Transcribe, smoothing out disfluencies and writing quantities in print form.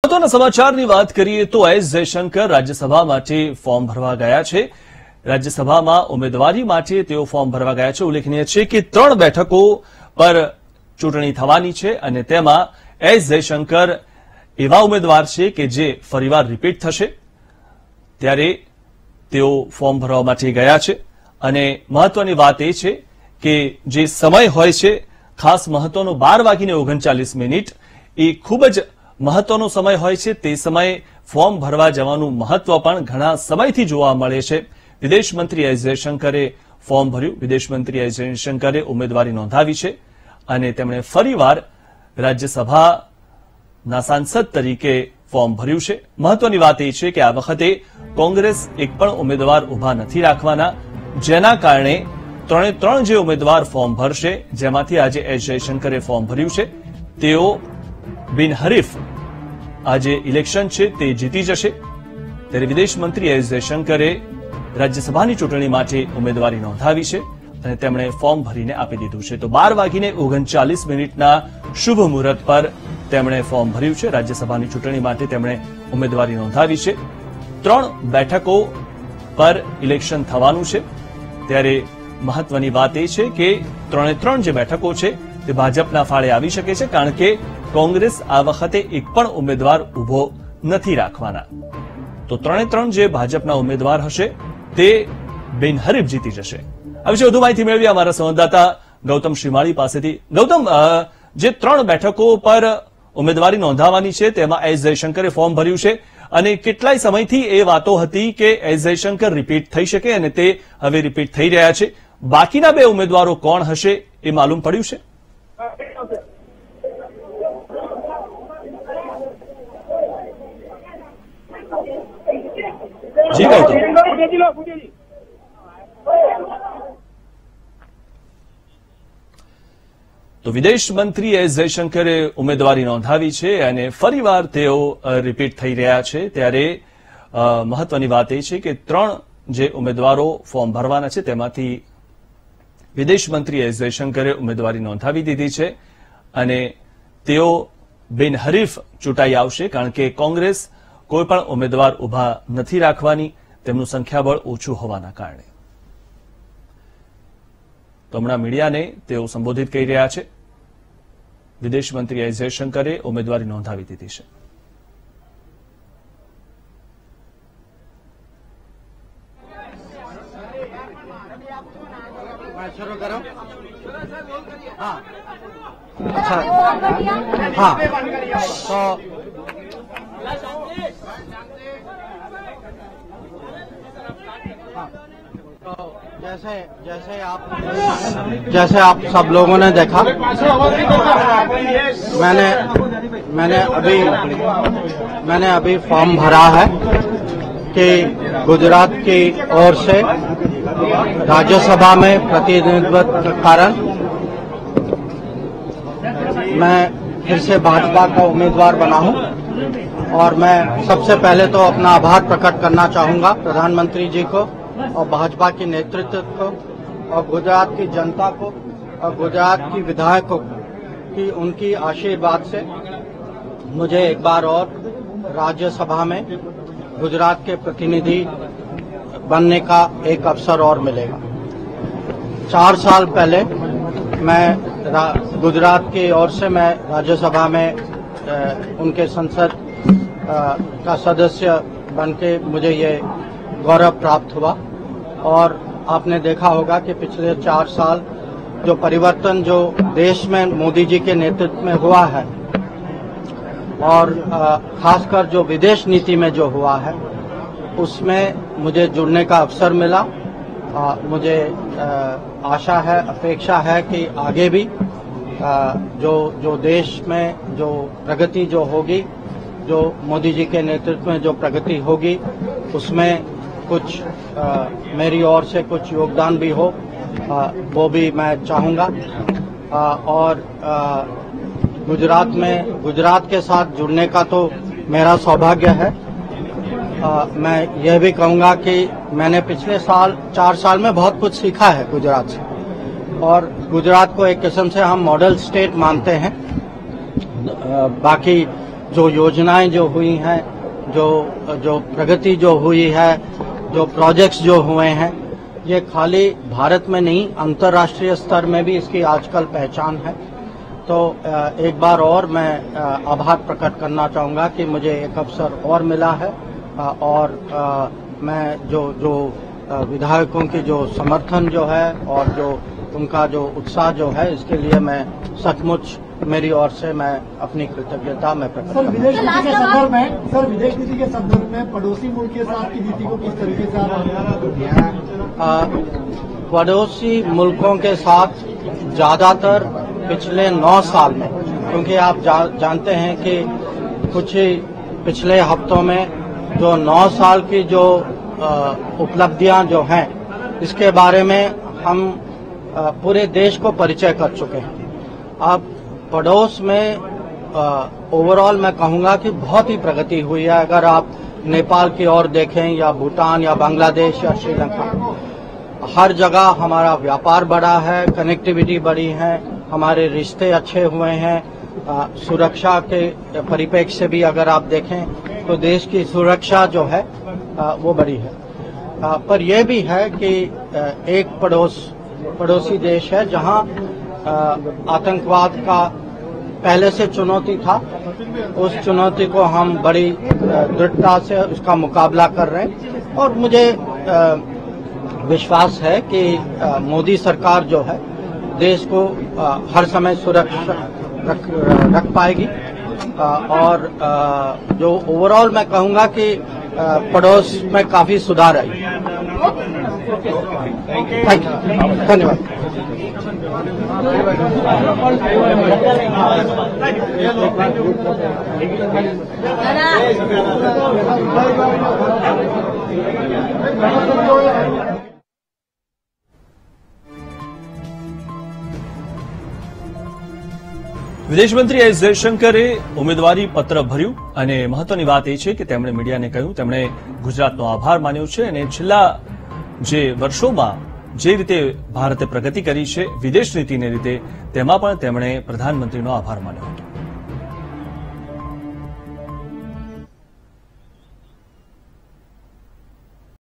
મહત્વના સમાચારની વાત કરીએ તો એસ જયશંકર રાજ્યસભા માટે ફોર્મ ભરવા ગયા છે। રાજ્યસભામાં ઉમેદવારી માટે તેઓ ફોર્મ ભરવા ગયા છે। ઉલ્લેખનીય છે કે 3 બેઠકો પર ચૂંટણી થવાની છે અને તેમાં એસ જયશંકર એવા ઉમેદવાર છે કે જે ફરીવાર રિપીટ થશે, ત્યારે તેઓ ફોર્મ ભરવા માટે ગયા છે। અને મહત્વની વાત એ છે કે જે સમય હોય છે, ખાસ મહત્વનો 12:39 એ ખૂબ જ મહત્વનો સમય હોય છે। તે સમયે ફોર્મ ભરવા જવાનું મહત્વ પણ ઘણા સમયથી જોવા મળે છે। વિદેશ મંત્રી એસ જયશંકરે ફોર્મ ભર્યું। વિદેશ મંત્રી એસ જયશંકરે ઉમેદવારી નોંધાવી છે અને તેમણે ફરીવાર રાજ્યસભાના સાંસદ તરીકે ફોર્મ ભર્યું છે। મહત્વની વાત એ છે કે આ વખતે કોંગ્રેસ એક પણ ઉમેદવાર ઉભા નથી રાખવાના, જેના કારણે 3 જે ઉમેદવાર ફોર્મ ભરશે, જેમાંથી આજે એસ જયશંકરે ફોર્મ ભર્યું છે, તેઓ બિનહરીફ આજે ઇલેક્શન છે તે જીતી જશે। ત્યારે વિદેશ મંત્રી એસ જયશંકરે રાજ્યસભાની ચૂંટણી માટે ઉમેદવારી નોંધાવી છે અને તેમણે ફોર્મ ભરીને આપી દીધું છે। તો 12:39 શુભ મુહૂર્ત પર તેમણે ફોર્મ ભર્યું છે। રાજ્યસભાની ચૂંટણી માટે તેમણે ઉમેદવારી નોંધાવી છે। 3 બેઠકો પર ઇલેક્શન થવાનું છે, ત્યારે મહત્વની વાત એ છે કે 3 જે બેઠકો છે તે ભાજપના ફાળે આવી શકે છે, કારણ કે કોંગ્રેસ આ વખતે એક પણ ઉમેદવાર ઉભો નથી રાખવાના। તો 3 જે ભાજપના ઉમેદવાર હશે તે બિનહરીફ જીતી જશે। આ વિશે વધુ માહિતી મેળવી અમારા સંવાદદાતા ગૌતમ શ્રીમાળી પાસેથી। ગૌતમ, જે 3 બેઠકો પર ઉમેદવારી નોંધાવાની છે તેમાં એસ જયશંકરે ફોર્મ ભર્યું છે અને કેટલાય સમયથી એ વાતો હતી કે એસ જયશંકર રિપીટ થઈ શકે અને તે હવે રિપીટ થઈ રહ્યા છે। બાકીના 2 ઉમેદવારો કોણ હશે એ માલુમ પડ્યું છે? જી ગૌતમ, તો વિદેશ મંત્રી એસ જયશંકરે ઉમેદવારી નોંધાવી છે અને ફરીવાર તેઓ રિપીટ થઈ રહ્યા છે। ત્યારે મહત્વની વાત એ છે કે 3 જે ઉમેદવારો ફોર્મ ભરવાના છે તેમાંથી વિદેશ મંત્રી એસ જયશંકરે ઉમેદવારી નોંધાવી દીધી છે અને તેઓ બિનહરીફ ચૂંટાઈ આવશે, કારણ કે કોંગ્રેસ કોઈ પણ ઉમેદવાર ઉભા નથી રાખવાની, તેમનું સંખ્યાબળ ઓછું હોવાના કારણે। તો હમણાં મીડિયાને તેઓ સંબોધિત કરી રહ્યા છે। વિદેશ મંત્રી એસ જયશંકરે ઉમેદવારી નોંધાવી દીધી છે। शुरू करो। हाँ, अच्छा, हाँ, तो जैसे आप सब लोगों ने देखा, मैंने अभी फॉर्म भरा है कि गुजरात की ओर से राज्यसभा में प्रतिनिधित्व के कारण मैं फिर से भाजपा का उम्मीदवार बना हूं और मैं सबसे पहले तो अपना आभार प्रकट करना चाहूंगा प्रधानमंत्री जी को और भाजपा के नेतृत्व को और गुजरात की जनता को और गुजरात की विधायकों की उनकी आशीर्वाद से मुझे एक बार और राज्यसभा में गुजरात के प्रतिनिधि बनने का एक अवसर और मिलेगा। 4 साल पहले मैं गुजरात की ओर से मैं राज्यसभा में उनके संसद का सदस्य बनके मुझे ये गौरव प्राप्त हुआ। और आपने देखा होगा कि पिछले 4 साल जो परिवर्तन जो देश में मोदी जी के नेतृत्व में हुआ है और खासकर जो विदेश नीति में जो हुआ है, उसमें मुझे जुड़ने का अवसर मिला। मुझे आशा है, अपेक्षा है कि आगे भी जो देश में जो प्रगति जो होगी, जो मोदी जी के नेतृत्व में जो प्रगति होगी, उसमें कुछ मेरी ओर से कुछ योगदान भी हो, वो भी मैं चाहूँगा। और गुजरात के साथ जुड़ने का तो मेरा सौभाग्य है। मैं यह भी कहूँगा कि मैंने पिछले 4 साल में बहुत कुछ सीखा है गुजरात से, और गुजरात को एक किस्म से हम मॉडल स्टेट मानते हैं। बाकी जो योजनाएं जो हुई हैं, जो प्रगति जो हुई है, जो प्रोजेक्ट्स जो हुए हैं, ये खाली भारत में नहीं अंतर्राष्ट्रीय स्तर में भी इसकी आजकल पहचान है। तो एक बार और मैं आभार प्रकट करना चाहूँगा कि मुझे एक अवसर और मिला है और मैं जो विधायकों की जो समर्थन जो है और जो उनका जो उत्साह जो है, इसके लिए मैं सचमुच मेरी ओर से मैं अपनी कृतज्ञता में प्रकट करता हूं। विदेश नीति के संदर्भ में पड़ोसी मुल्क के साथ की नीति को किस तरीके से आप पड़ोसी मुल्कों के साथ ज्यादातर पिछले 9 साल में, क्योंकि आप जानते हैं कि कुछ ही पिछले हफ्तों में जो 9 साल की जो उपलब्धियां जो हैं, इसके बारे में हम पूरे देश को परिचय कर चुके हैं। अब पड़ोस में ओवरऑल मैं कहूंगा कि बहुत ही प्रगति हुई है। अगर आप नेपाल की ओर देखें या भूटान या बांग्लादेश या श्रीलंका, हर जगह हमारा व्यापार बढ़ा है, कनेक्टिविटी बढ़ी है, हमारे रिश्ते अच्छे हुए हैं। सुरक्षा के परिप्रेक्ष्य से भी अगर आप देखें तो देश की सुरक्षा जो है वो बढ़ी है। पर यह भी है कि एक पड़ोसी देश है जहां आतंकवाद का पहले से चुनौती था, उस चुनौती को हम बड़ी दृढ़ता से उसका मुकाबला कर रहे हैं। और मुझे विश्वास है कि मोदी सरकार जो है देश को हर समय सुरक्षित रख पाएगी और जो ओवरऑल मैं कहूंगा कि पड़ोस में काफी सुधार आई। थैंक यू, धन्यवाद। વિદેશ મંત્રી એસ જયશંકરે ઉમેદવારી પત્ર ભર્યું અને મહત્વની વાત એ છે કે તેમણે મીડિયાને કહ્યું તેમણે ગુજરાતનો આભાર માન્યો છે અને છેલ્લા જે વર્ષોમાં જે રીતે ભારતે પ્રગતિ કરી છે વિદેશ નીતિની રીતે તેમાં પણ તેમણે પ્રધાનમંત્રીનો આભાર માન્યો હતો।